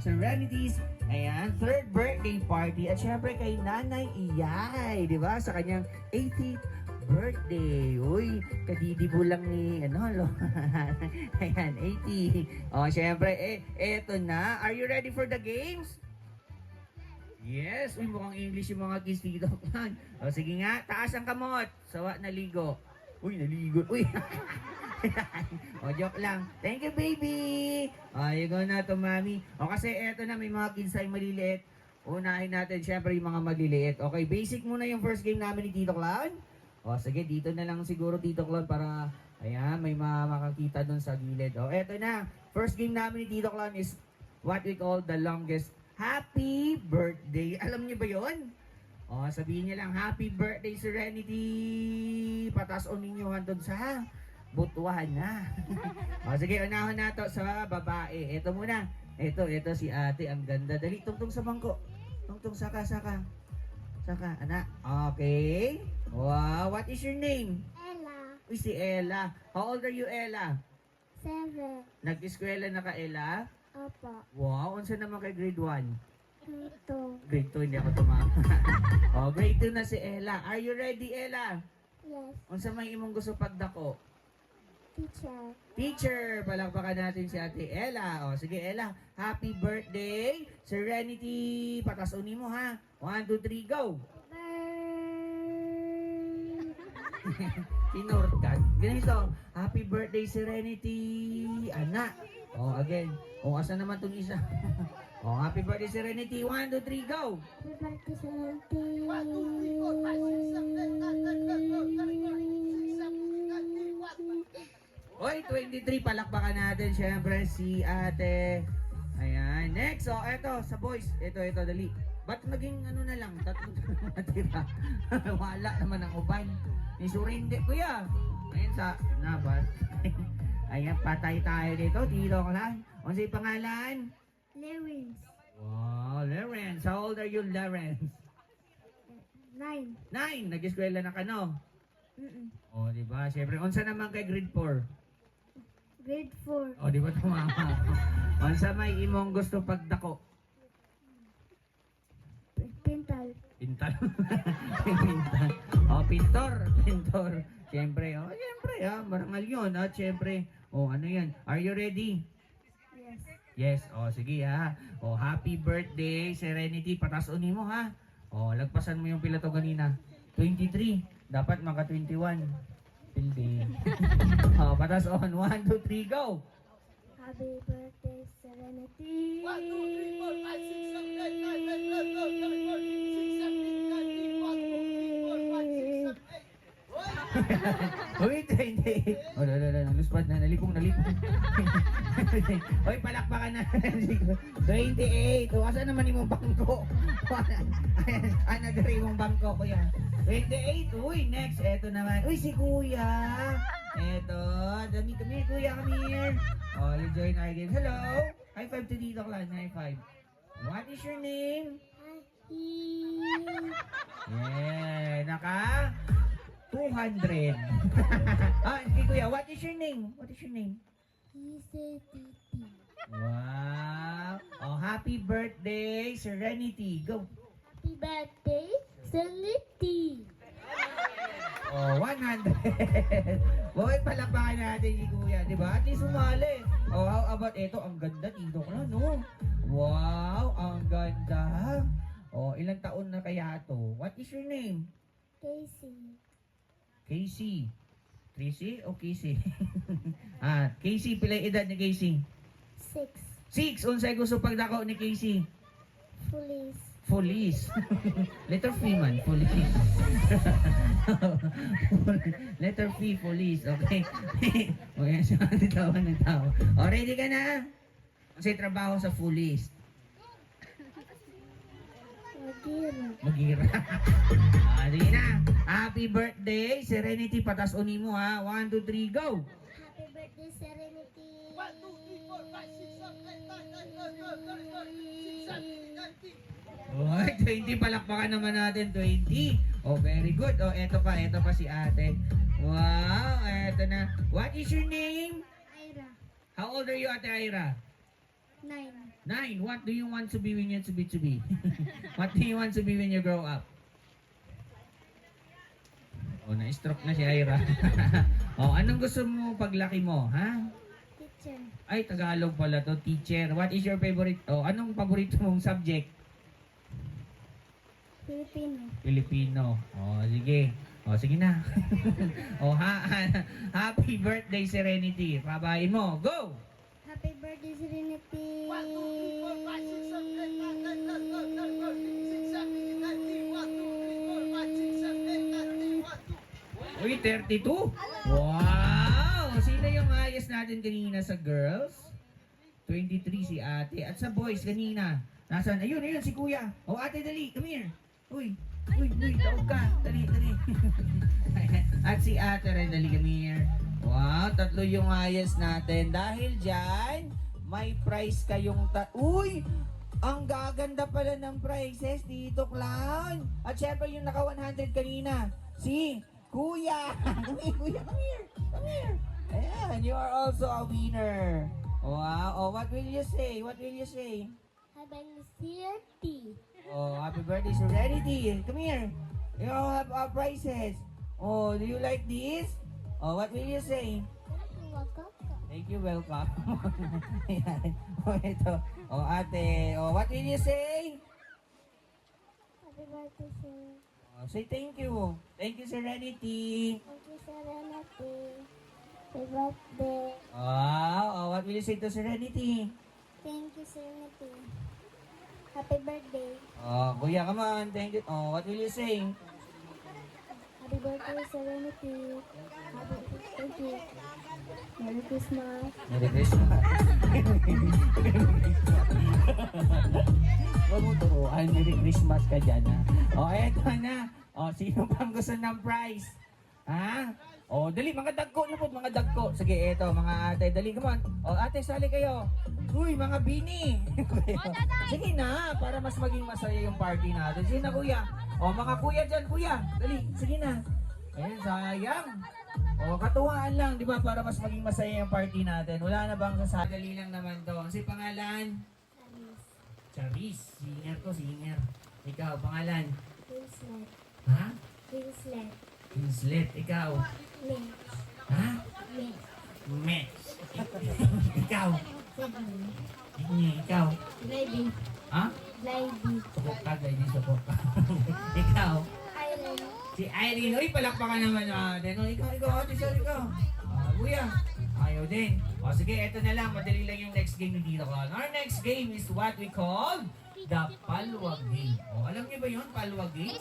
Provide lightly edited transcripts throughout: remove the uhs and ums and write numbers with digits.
Serenity's, ayan, third birthday party. At syempre kay Nanay Iyay, di ba? Sa kanyang 80th birthday. Uy, kadidibo lang ni, lo. Ayan, 80. O, syempre, eto na. Are you ready for the games? Yes, uy, mukhang English yung mga kids dito. O, sige nga, taas ang kamot. Sawa, naligo. Uy, naligo. Uy. O, joke lang. Thank you, baby. O, you go na to, mami. O, kasi eto na, may mga kids ay maliliit. Unahin natin, syempre, yung mga maliliit. Okay, basic muna yung first game namin ni Tito Clown. O, sige, dito na lang siguro, Tito Clown, para, ayan, may makakita dun sa gilid. O, eto na. First game namin ni Tito Clown is what we call the longest happy birthday. Alam niyo ba yon? O, sabihin niyo lang, happy birthday, Serenity. Pataas-on ninyo hanggang sa butuhan na. O, sige, unahon na to sa babae. Ito muna. Ito si ate. Ang ganda. Dali, tungtong sa bangko. Tungtong, saka. Saka, anak. Okay. Wow, what is your name? Ella. Uy, si Ella. How old are you, Ella? 7. Nag-eskwela na ka, Ella? Opo. Wow, unsa naman kay grade 1? Ito. Grade 2, hindi ako tumama. Oh, grade 2 na si Ella. Are you ready, Ella? Yes. Unsa may imong gusto pagdako? Teacher. Teacher! Palakpakan natin si Ate Ella. O, sige, Ella. Happy birthday! Serenity! Patasun mo, ha? 1, 2, 3, go! Tinurkan. Ganito. Happy birthday, Serenity! Anak! O, again. O, asa naman itong isa? O, happy birthday, Serenity! 1, 2, 3, go! Happy birthday, Serenity. Oy, 23, palakpakan natin syempre si ate. Ayan, next, eto, sa boys. Ito, dali. Ba't naging na lang, tatlo natira? Wala naman ang uban. Ni surinde, kuya. Ayan sa, nabat. Ayan, patay tayo dito, tilo ka lang. Ano sa'yo pangalan? Lewins. Wow, Lawrence. How old are you, Lawrence? 9. 9, nag-eskwela na ka, no? O, di ba? Siyempre, unsa naman kay grade 4? Grade 4. O, di ba tumama? Unsa may imong gusto pagdako? Pintal. Pintal. Pintal. O, pintor. Siyempre, marangal yun. At siyempre, ano yan? Are you ready? Yes. Yes. O, sige ha. O, happy birthday, Serenity. Pataas-uni mo ha. O, lagpasan mo yung pilato ganina. 23. Dapat maka 21. Pildi. O, patas on. 1, 2, 3, go! Happy birthday, Serenity. 1, 2, 3, 4, 5, 6, 7, 8, 9, 10, 11, 12, 13, 14, 15, 16, 17, 18, 19, 20, 21, 22, 23, 24, 25, 26, 27, 28. Uy, hindi. O, naluspad na. Nalipong. Uy, palakpakan na. 28. O, asa naman yung bangko? Nagari mong bangko, kuya. 28. Uy, next. Eto naman. Uy, si kuya. Eto. Dami kami, kuya. Come here. O, you join our game. Hello. High five to dito, class. High five. What is your name? Yeah. Naka 200. Hindi kuya. What is your name? He's a titi. Wow. Oh, happy birthday, Serenity. Go. Happy birthday, Serenity. Oh, 100. Boy, palakpakan natin si kuya, di ba? At least sumali. Oh, how about ito? Ang ganda dito ko na, no? Wow, ang ganda. Oh, ilang taon na kaya to? What is your name? Casey. Casey. Tracy o Casey? Casey, pila edad ni Casey? 6. 6. Unsay gusto pagdako ni Casey? Police. Police. Letter P man, police. Letter P, police. Okay. Okay, so tawa ng tao. O, ready ka na? Kasi trabaho sa police. Magira. Sige na. Happy birthday, Serenity. Patas uni mo ha. 1, 2, 3, go. Happy birthday, Serenity. 1, 2, 3, 4, 5, 6, 7, 8, 9, 10, 11, 12, 13, 14, 15, 16, 17, 18, 19. Oy, 20 palakpakan naman natin, 20. Oh, very good. Oh, eto pa si ate. Wow, eto na. What is your name? Ira. How old are you, Ate Ira? 9. 9. 9. What do you want to be when you to be? What do you want to be when you grow up? Oh, na-stroke na si Ira. Oh, anong gusto mo paglaki mo, ha? Teacher. Ay, Tagalog pala to, teacher. What is your favorite? Oh, anong paborito mong subject? Filipino. Filipino. Oh, sige. Oh, sige na. Oh, happy birthday, Serenity. Pabayin mo. Go! Happy birthday, Serenity. 1, 2, 3, 4, 5, 6, 7, 8, 9, 10, 11, 12, 13, 14, 15, 16, 17, 18, 19, 20. Uy, 32? Wow! Sino yung highest natin kanina sa girls? 23 si ate. At sa boys kanina. Nasaan? Ayun, si kuya. Oh, ate, dali. Come here. Uy, taog ka. Dali. At si ate rin, dali, come here. Wow, 3 yung highest natin. Dahil dyan, may prize kayong Uy! Ang gaganda pala ng prizes dito, clown. At syempre yung naka 100 kanina. Si Kuya. Kuya, come here. Ayan, you are also a winner. Wow. Oh, what will you say? Happy birthday. Oh, happy birthday, Serenity. Come here. You all have our prizes. Oh, do you like this? Oh, what will you say? Thank you, welcome. Ayan. Oh, ito. Oh, ate. Oh, what will you say? Happy birthday, sir. Oh, say thank you. Thank you, Serenity. Thank you, Serenity. Happy birthday. Wow. Oh, what will you say to Serenity? Thank you, Serenity. Happy birthday. Oh, kuya, come on. Thank you. Oh, what will you say? Happy birthday, Serenity. Thank you. Merry Christmas. Merry Christmas. Huwag mo turuan. Merry Christmas ka dyan, ha? O, eto na. O, sino pang gusto ng prize? Ha? O, dali, mga dagko na po, mga dagko. Sige, eto, mga ate, dali, come on. O, ate, sali kayo. Uy, mga bini. Sige na, para mas maging masaya yung party natin. Sige na, kuya. O, mga kuya dyan, kuya. Dali, sige na. Ayan, sayang. O, katuwaan lang, di ba, para mas maging masaya yung party natin. Wala na bang sasadali lang naman to. Kasi pangalan? Charis. Singer ko, singer. Ikaw, pangalan? Winslet. Ha? Winslet. Winslet. Ikaw? Link. Ha? Link. Met. Ikaw? Sydney. Hindi, ikaw? Lady. Ha? Lady. Sukok ka, guys. Sukok ka. Ikaw? Island. Si Irene. Uy, palakpakan naman natin. O, ikaw, ate, sorry ka. Kuya. Ayaw din. O, sige, eto na lang. Madali lang yung next game ni Tito Clown. Our next game is what we call the Palwag Game. O, alam niyo ba yun? Palwag Game?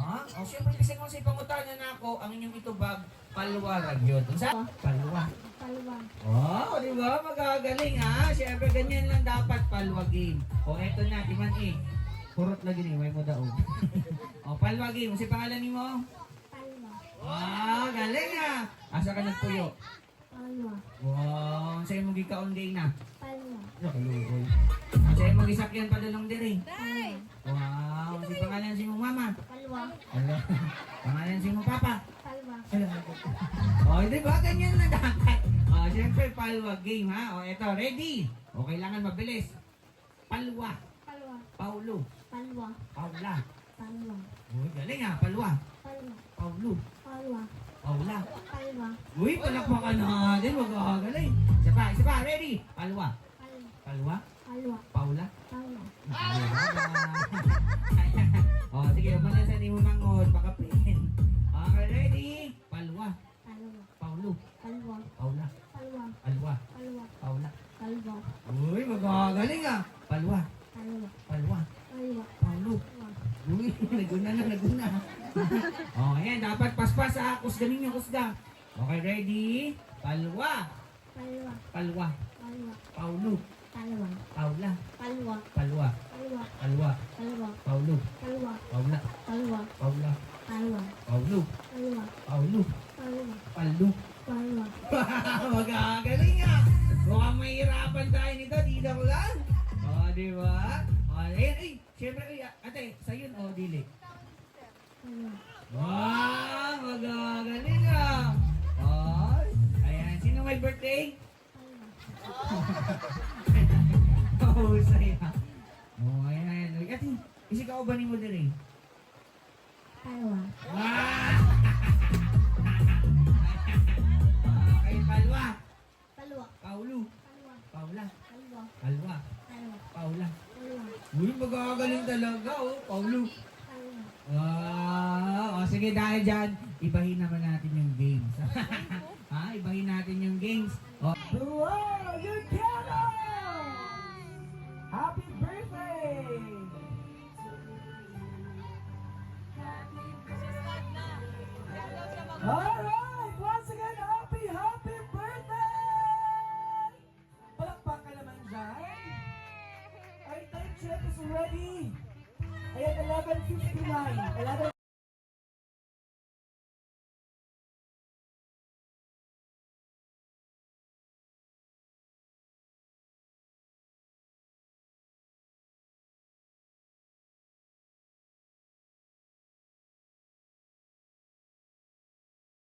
Ha? O, siyempre kasi kung sa ipangutanan na ako, ang inyong itubag, palwarag yun. Unsa? Palwa. Palwa. Oh, di ba? Magagaling, ha? Siyempre, ganyan lang dapat Palwag Game. O, eto na, timan eh. Kurot lagi ni, may mo daog. O, Palwag Game. Kasi pangalan ni mo? Palwa. Wow, galing ha! Asa ka nagpuyo? Palwa. Wow, sa'yo mong gikaon din na. Palwa. Nakaluoy. Sa'yo mong gisakyan pa dalong diri. Palwa. Wow, si pangalan si mong mama. Palwa. Ala, pangalan si mong papa. Palwa. Oh, di ba? Ganyan na dapat. Oh, siyempre, Palwag Game ha. O, eto, ready? O, kailangan mabilis. Palwa. Palwa. Paulo. Palwa. Paula. Palwa. Uy, galing ha. Palwa. Palwa. Paulo. Palwa. Paula. Palwa. Uy, palakpakan na din. Magkakagaling. Isa pa. Ready? Palwa. Palwa. Palwa. Palwa. Paula. Palwa. Oh, sige, umanasan ni mo mangod, pakapin. Okay, ready? Palwa. Palwa. Paulo. Palwa. Paula. Palwa. Alwa. Palwa. Paula. Palwa. Uy, magkakagaling ah. Palwa. Palwa. Palwa. Palwa. Paulo. Uy, naguna. Oh, ayan, dapat paspas ha. Kusganin yung kusga. Okay, ready? Palwa. Palwa. Palwa. Palwa. Paulo. Palwa. Paula. Palwa. Palwa. Palwa. Alwa. Palwa. Paulo. Palwa. Paula. Palwa. Paula. Palwa. Paulo. Palwa. Paulo. Palwa. Palu. Palwa. Magagaling ah! Mukhang mahirapan tayo nito, Tito Clown. O, di ba? O, ayan, ay, syempre, ay, ate, sa'yo o, dili. Palwa. Wow, magagaling ah! O, ayan, sino may birthday? Palwa. saya. Oh, ayan. Uy, ati, isikaw ba ni mo din eh? Palwa. Wow! Kay Palwa. Palwa. Paulo. Palwa. Paula. Palwa. Palwa. Palwa. Paula. Palwa. Uy, magkakagaling talaga oh. Paulo. Palwa. Wow! O sige, dahil dyan, ibahin naman natin yung games. Ha? Ibahin natin yung games. O. Wow, you get Happy birthday! Alright! Once again, happy birthday! Palakpakan naman dyan. Our time check is ready. Ayan, 11:59. 11